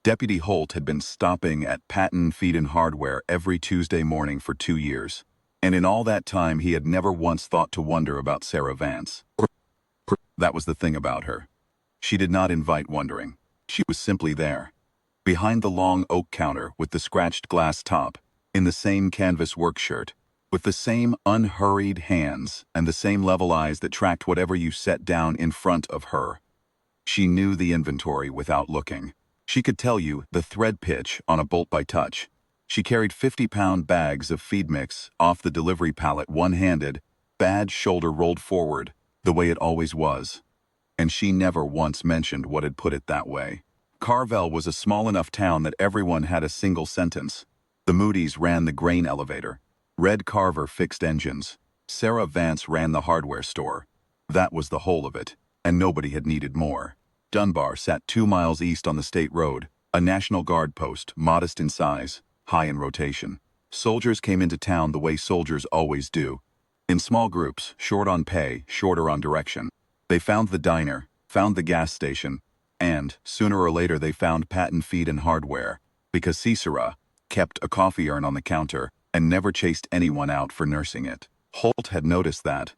Deputy Holt had been stopping at Patton Feed and Hardware every Tuesday morning for 2 years, and in all that time he had never once thought to wonder about Sarah Vance. That was the thing about her. She did not invite wondering. She was simply there. Behind the long oak counter with the scratched glass top, in the same canvas work shirt, with the same unhurried hands and the same level eyes that tracked whatever you set down in front of her. She knew the inventory without looking. She could tell you the thread pitch on a bolt by touch. She carried 50-pound bags of feed mix off the delivery pallet one-handed, badge shoulder rolled forward, the way it always was. And she never once mentioned what had put it that way. Carvel was a small enough town that everyone had a single sentence. The Moody's ran the grain elevator. Red Carver fixed engines. Sarah Vance ran the hardware store. That was the whole of it, and nobody had needed more. Dunbar sat 2 miles east on the state road, a National Guard post, modest in size, high in rotation. Soldiers came into town the way soldiers always do. In small groups, short on pay, shorter on direction. They found the diner, found the gas station, and, sooner or later they found Patton Feed and Hardware, because Cicera kept a coffee urn on the counter and never chased anyone out for nursing it. Holt had noticed that.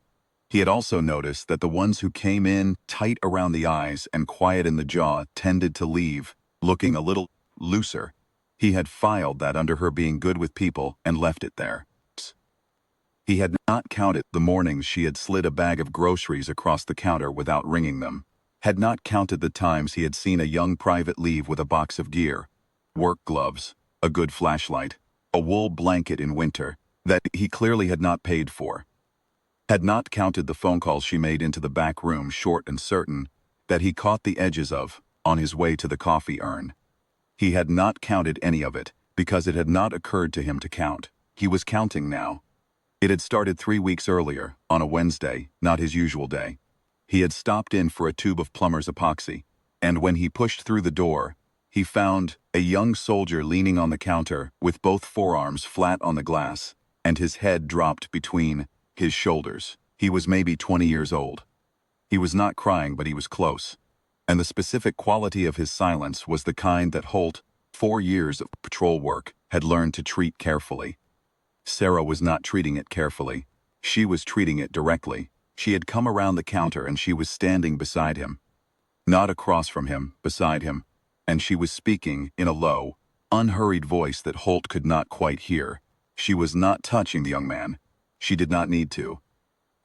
He had also noticed that the ones who came in tight around the eyes and quiet in the jaw tended to leave, looking a little looser. He had filed that under her being good with people and left it there. He had not counted the mornings she had slid a bag of groceries across the counter without ringing them. Had not counted the times he had seen a young private leave with a box of gear, work gloves, a good flashlight, a wool blanket in winter that he clearly had not paid for. Had not counted the phone calls she made into the back room, short and certain, that he caught the edges of on his way to the coffee urn. He had not counted any of it because it had not occurred to him to count. He was counting now. It had started 3 weeks earlier, on a Wednesday, not his usual day. He had stopped in for a tube of plumber's epoxy, and when he pushed through the door, he found a young soldier leaning on the counter with both forearms flat on the glass, and his head dropped between his shoulders. He was maybe 20 years old. He was not crying, but he was close. And the specific quality of his silence was the kind that Holt, 4 years of patrol work, had learned to treat carefully. Sarah was not treating it carefully. She was treating it directly. She had come around the counter and she was standing beside him. Not across from him, beside him. And she was speaking in a low, unhurried voice that Holt could not quite hear. She was not touching the young man. She did not need to.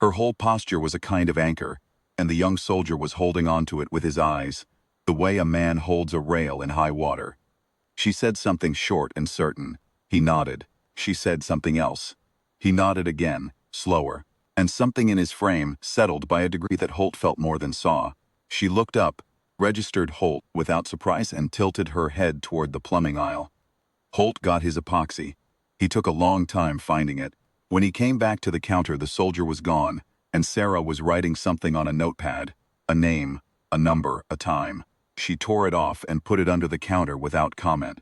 Her whole posture was a kind of anchor, and the young soldier was holding on to it with his eyes, the way a man holds a rail in high water. She said something short and certain. He nodded. She said something else. He nodded again, slower, and something in his frame settled by a degree that Holt felt more than saw. She looked up, registered Holt without surprise, and tilted her head toward the plumbing aisle. Holt got his epoxy. He took a long time finding it. When he came back to the counter, the soldier was gone, and Sarah was writing something on a notepad, a name, a number, a time. She tore it off and put it under the counter without comment.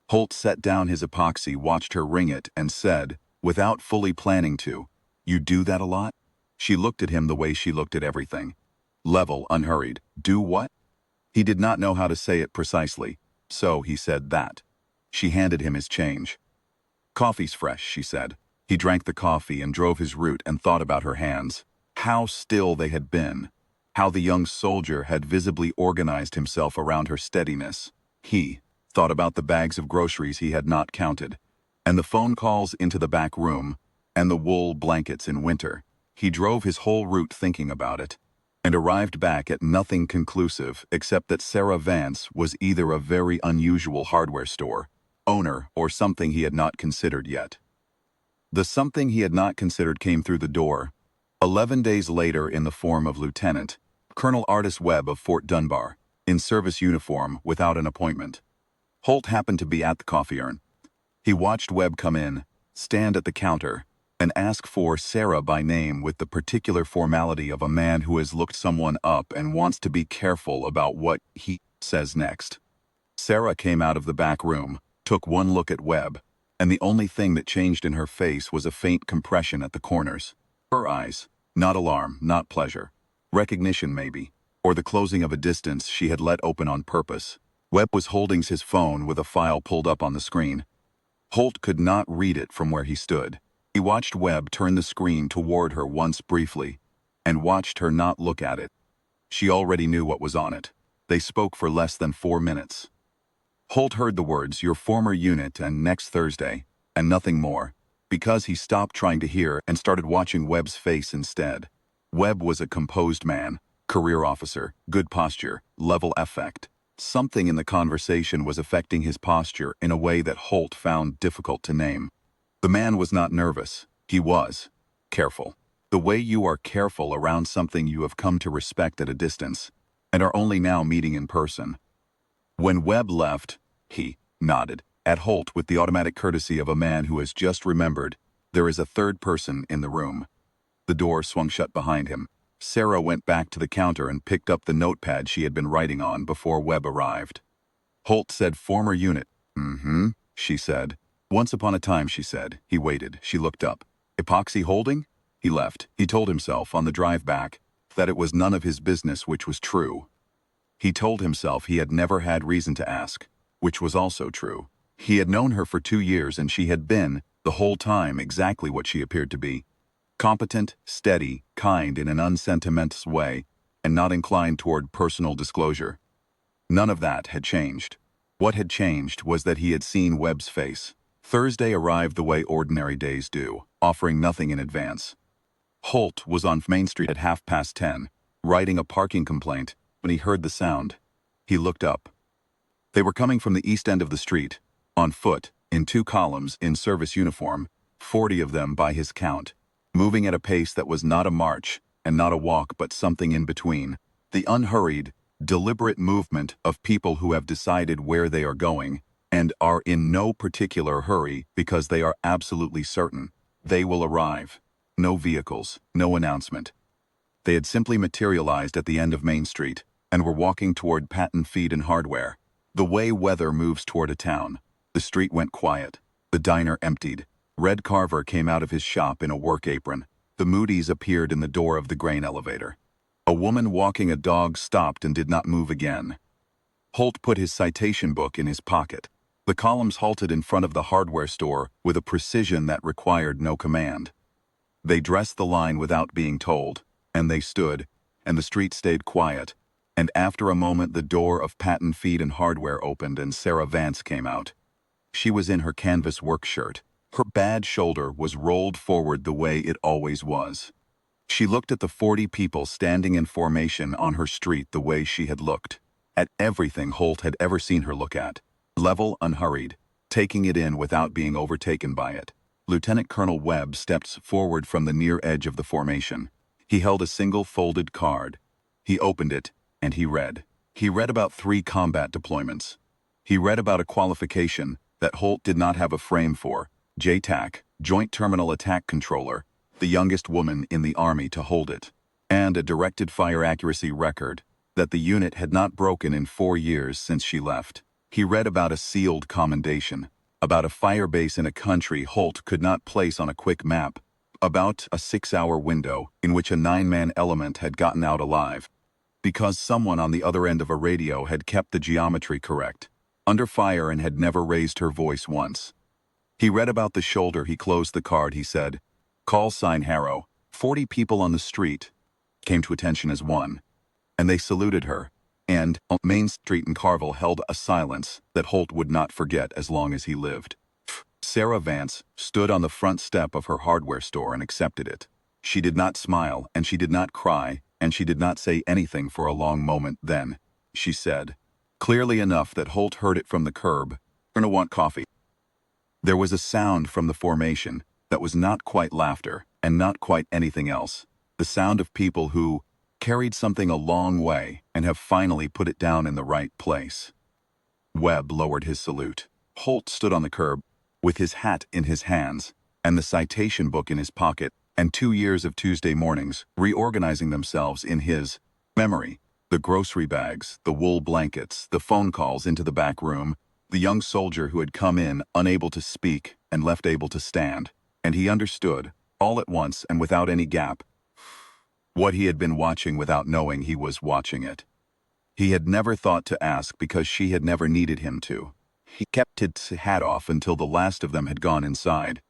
Holt set down his epoxy, watched her ring it, and said, without fully planning to, "You do that a lot?" She looked at him the way she looked at everything. Level, unhurried. Do what? He did not know how to say it precisely, so he said that. She handed him his change. "Coffee's fresh," she said. He drank the coffee and drove his route and thought about her hands. How still they had been. How the young soldier had visibly organized himself around her steadiness. He thought about the bags of groceries he had not counted, and the phone calls into the back room, and the wool blankets in winter. He drove his whole route thinking about it, and arrived back at nothing conclusive except that Sarah Vance was either a very unusual hardware store owner or something he had not considered yet. The something he had not considered came through the door, 11 days later, in the form of Lieutenant Colonel Artis Webb of Fort Dunbar, in service uniform without an appointment. Holt happened to be at the coffee urn. He watched Webb come in, stand at the counter, and ask for Sarah by name with the particular formality of a man who has looked someone up and wants to be careful about what he says next. Sarah came out of the back room, took one look at Webb, and the only thing that changed in her face was a faint compression at the corners. Her eyes, not alarm, not pleasure. Recognition maybe, or the closing of a distance she had let open on purpose. Webb was holding his phone with a file pulled up on the screen. Holt could not read it from where he stood. He watched Webb turn the screen toward her once briefly, and watched her not look at it. She already knew what was on it. They spoke for less than 4 minutes. Holt heard the words, "your former unit and next Thursday," and nothing more, because he stopped trying to hear and started watching Webb's face instead. Webb was a composed man, career officer, good posture, level affect. Something in the conversation was affecting his posture in a way that Holt found difficult to name. The man was not nervous. He was careful. The way you are careful around something you have come to respect at a distance, and are only now meeting in person. When Webb left, he nodded at Holt with the automatic courtesy of a man who has just remembered there is a third person in the room. The door swung shut behind him. Sarah went back to the counter and picked up the notepad she had been writing on before Webb arrived. Holt said, "Former unit." "Mm-hmm," she said. "Once upon a time," she said. He waited. She looked up. "Epoxy Holding?" He left. He told himself on the drive back that it was none of his business, which was true. He told himself he had never had reason to ask, which was also true. He had known her for 2 years and she had been, the whole time, exactly what she appeared to be. Competent, steady, kind in an unsentimentous way, and not inclined toward personal disclosure. None of that had changed. What had changed was that he had seen Webb's face. Thursday arrived the way ordinary days do, offering nothing in advance. Holt was on Main Street at 10:30, writing a parking complaint, when he heard the sound. He looked up. They were coming from the east end of the street, on foot, in 2 columns, in service uniform, 40 of them by his count, moving at a pace that was not a march and not a walk but something in between. The unhurried, deliberate movement of people who have decided where they are going and are in no particular hurry because they are absolutely certain they will arrive. No vehicles, no announcement. They had simply materialized at the end of Main Street and were walking toward Patton Feed and Hardware. The way weather moves toward a town. The street went quiet. The diner emptied. Red Carver came out of his shop in a work apron. The Moody's appeared in the door of the grain elevator. A woman walking a dog stopped and did not move again. Holt put his citation book in his pocket. The columns halted in front of the hardware store with a precision that required no command. They dressed the line without being told, and they stood, and the street stayed quiet, and after a moment the door of Patton Feed and Hardware opened and Sarah Vance came out. She was in her canvas work shirt. Her bad shoulder was rolled forward the way it always was. She looked at the 40 people standing in formation on her street the way she had looked, at everything Holt had ever seen her look at. Level, unhurried, taking it in without being overtaken by it. Lieutenant Colonel Webb stepped forward from the near edge of the formation. He held a single folded card. He opened it, and he read. He read about 3 combat deployments. He read about a qualification that Holt did not have a frame for, JTAC, Joint Terminal Attack Controller, the youngest woman in the Army to hold it, and a directed fire accuracy record that the unit had not broken in 4 years since she left. He read about a sealed commendation, about a fire base in a country Holt could not place on a quick map, about a 6-hour window in which a 9-man element had gotten out alive, because someone on the other end of a radio had kept the geometry correct, under fire and had never raised her voice once. He read about the shoulder. He closed the card. He said, "Call sign Harrow. 40 people on the street," came to attention as one, and they saluted her, and on Main Street in Carville held a silence that Holt would not forget as long as he lived. Sarah Vance stood on the front step of her hardware store and accepted it. She did not smile, and she did not cry, and she did not say anything for a long moment. Then she said, clearly enough that Holt heard it from the curb, "Gonna want coffee." There was a sound from the formation that was not quite laughter and not quite anything else. The sound of people who carried something a long way and have finally put it down in the right place. Webb lowered his salute. Holt stood on the curb with his hat in his hands and the citation book in his pocket, and 2 years of Tuesday mornings reorganizing themselves in his memory. The grocery bags, the wool blankets, the phone calls into the back room, the young soldier who had come in unable to speak and left able to stand, and he understood, all at once and without any gap, what he had been watching without knowing he was watching it. He had never thought to ask because she had never needed him to. He kept his hat off until the last of them had gone inside.